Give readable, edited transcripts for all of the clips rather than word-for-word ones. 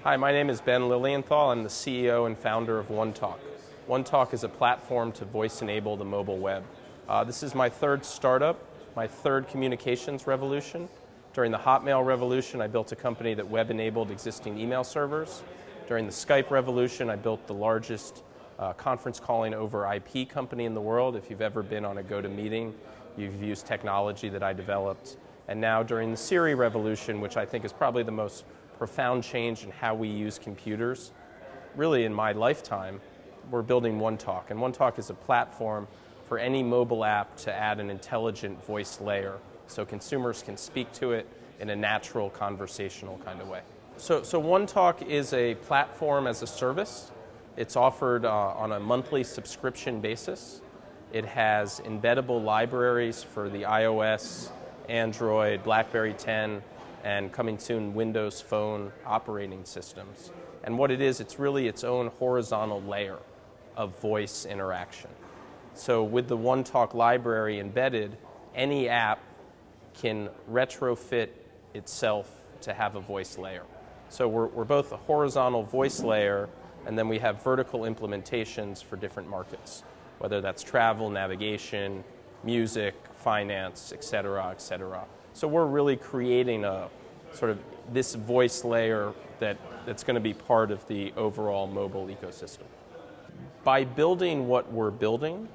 Hi, my name is Ben Lilienthal. I'm the CEO and founder of OneTok. OneTok is a platform to voice-enable the mobile web. This is my third startup, my third communications revolution. During the Hotmail revolution, I built a company that web-enabled existing email servers. During the Skype revolution, I built the largest conference calling over IP company in the world. If you've ever been on a GoToMeeting, you've used technology that I developed. And now during the Siri revolution, which I think is probably the most profound change in how we use computers, really in my lifetime, we're building OneTok. And OneTok is a platform for any mobile app to add an intelligent voice layer so consumers can speak to it in a natural conversational kind of way. So OneTok is a platform as a service. It's offered on a monthly subscription basis. It has embeddable libraries for the iOS, Android, BlackBerry 10, and coming soon Windows Phone operating systems. And what it is, it's really its own horizontal layer of voice interaction. So with the OneTok library embedded, any app can retrofit itself to have a voice layer. So we're both a horizontal voice layer, and then we have vertical implementations for different markets, whether that's travel, navigation, music, finance, et cetera, et cetera. So we're really creating a sort of this voice layer that's going to be part of the overall mobile ecosystem. By building what we're building,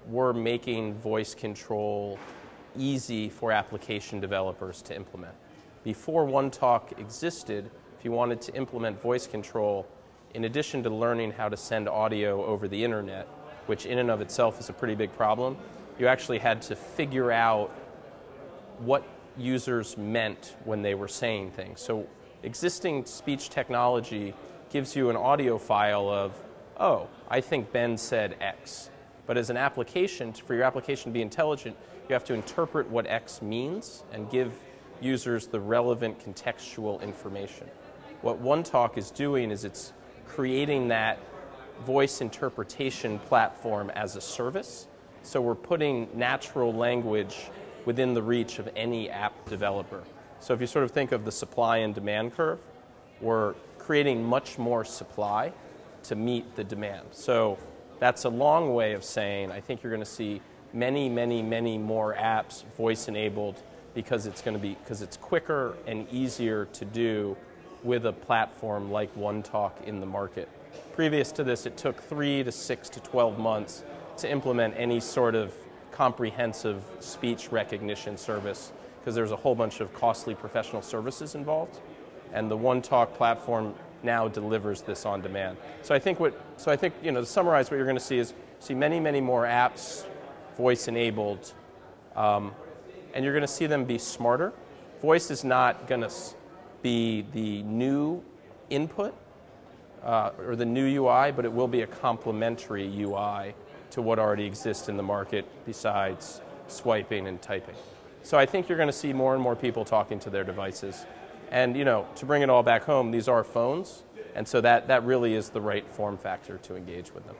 we're making voice control easy for application developers to implement. Before OneTok existed, if you wanted to implement voice control, in addition to learning how to send audio over the internet, which in and of itself is a pretty big problem, you actually had to figure out what users meant when they were saying things. So existing speech technology gives you an audio file of, oh, I think Ben said X. But as an application, for your application to be intelligent, you have to interpret what X means and give users the relevant contextual information. What OneTok is doing is it's creating that voice interpretation platform as a service. So we're putting natural language within the reach of any app developer. So if you sort of think of the supply and demand curve, we're creating much more supply to meet the demand. So that's a long way of saying I think you're going to see many, many, many more apps voice-enabled because it's quicker and easier to do with a platform like OneTok in the market. Previous to this, it took 3 to 6 to 12 months to implement any sort of comprehensive speech recognition service because there's a whole bunch of costly professional services involved, and the OneTok platform now delivers this on demand. So I think to summarize, what you're going to see is many, many more apps voice-enabled, and you're going to see them be smarter. Voice is not going to be the new input or the new UI, but it will be a complementary UI to what already exists in the market besides swiping and typing. So I think you're going to see more and more people talking to their devices. And to bring it all back home, these are phones, and so that really is the right form factor to engage with them.